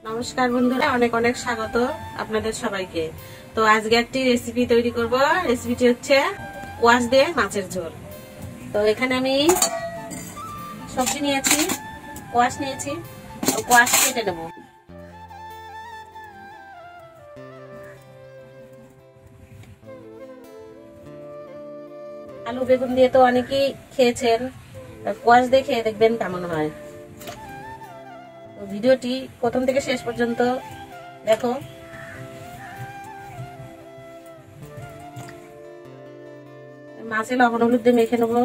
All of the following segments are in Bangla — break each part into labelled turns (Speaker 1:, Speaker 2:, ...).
Speaker 1: নমস্কার বন্ধুরা, অনেক অনেক স্বাগত আপনাদের সবাইকে। তো আজকে একটি রেসিপি তৈরি করব। রেসিপিটি হচ্ছে কোয়াশ দিয়ে মাছের ঝোল। তো এখানে আমি সবজি নিয়েছি, কোয়াশ নিয়েছি, কোয়াশ কেটে নেব। আলু বেগুন দিয়ে তো অনেকেই খেয়েছেন, কোয়াশ দিয়ে খেয়ে দেখবেন কেমন হয়। ভিডিওটি প্রথম থেকে শেষ পর্যন্ত দেখো। মাছে লবণ হলুদ দিয়ে মেখে নেবো।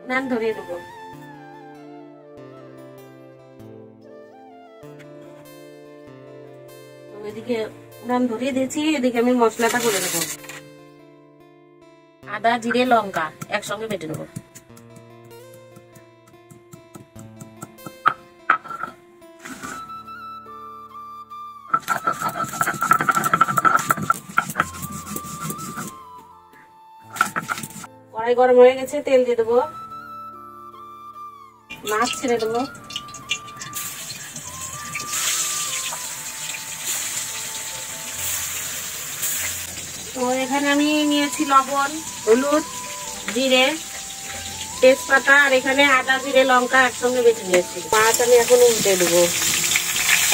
Speaker 1: নান ধরিয়ে দেবো। এদিকে নান ধরিয়ে দিয়েছি, এদিকে আমি মশলাটা করে নেবো। আদা জিরে লঙ্কা একসঙ্গে বেটে নেবো। কড়াই গরম হয়ে গেছে, তেল দিয়ে দেবো। মাছ ছেড়ে দেবো। তো এখানে আমি নিয়েছি লবণ হলুদ জিরে তেজপাতা, আর এখানে আদা জিরে লঙ্কা একসঙ্গে বেটে নিয়েছি। মাছ আমি এখন উল্টে দেবো।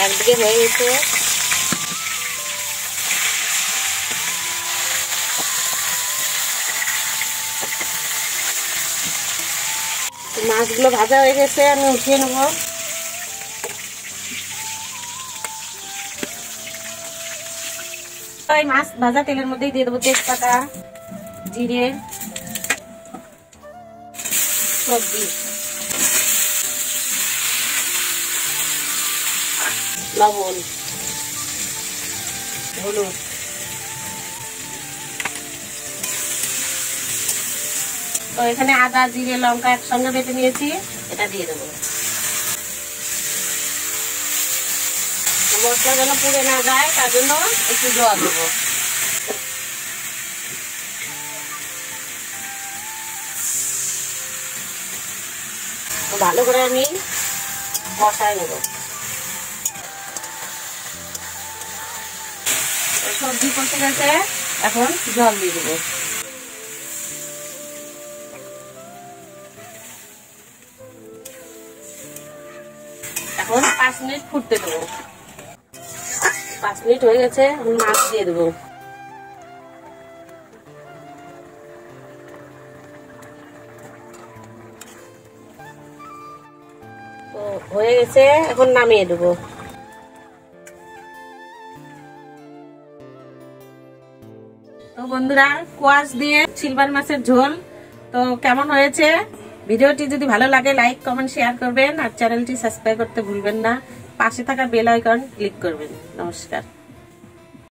Speaker 1: একদিকে হয়ে গেছে, মাছগুলো ভাজা হয়ে গেছে, আমি উঠিয়ে নেব। এই মাছ ভাজা তেলের মধ্যেই দিয়ে দেবো তেজপাতা জিরে সবজি লবণ হলুদ। তো এখানে আদা জিরে লঙ্কা একসঙ্গে বেটে নিয়েছি, এটা দিয়ে দেবো। মশলা যেন পুড়ে না যায় তার জন্য একটু জল দেবো। ভালো করে আমি কষায় নেব। সবজি কষে গেছে, এখন জল দিয়ে দেবো। এখন 5 মিনিট ফুটতে দেবো। 5 মিনিট হয়ে গেছে, এখন মাছ দিয়ে দেবো। তো হয়ে গেছে, এখন নামিয়ে দেবো। তো বন্ধুরা, কোয়াশ দিয়ে সিলভার মাছের ঝোল তো কেমন হয়েছে? ভিডিওটি যদি ভালো লাগে লাইক কমেন্ট শেয়ার করবেন, আর চ্যানেলটি সাবস্ক্রাইব করতে ভুলবেন না। পাশে থাকা বেল আইকন ক্লিক করবেন। নমস্কার।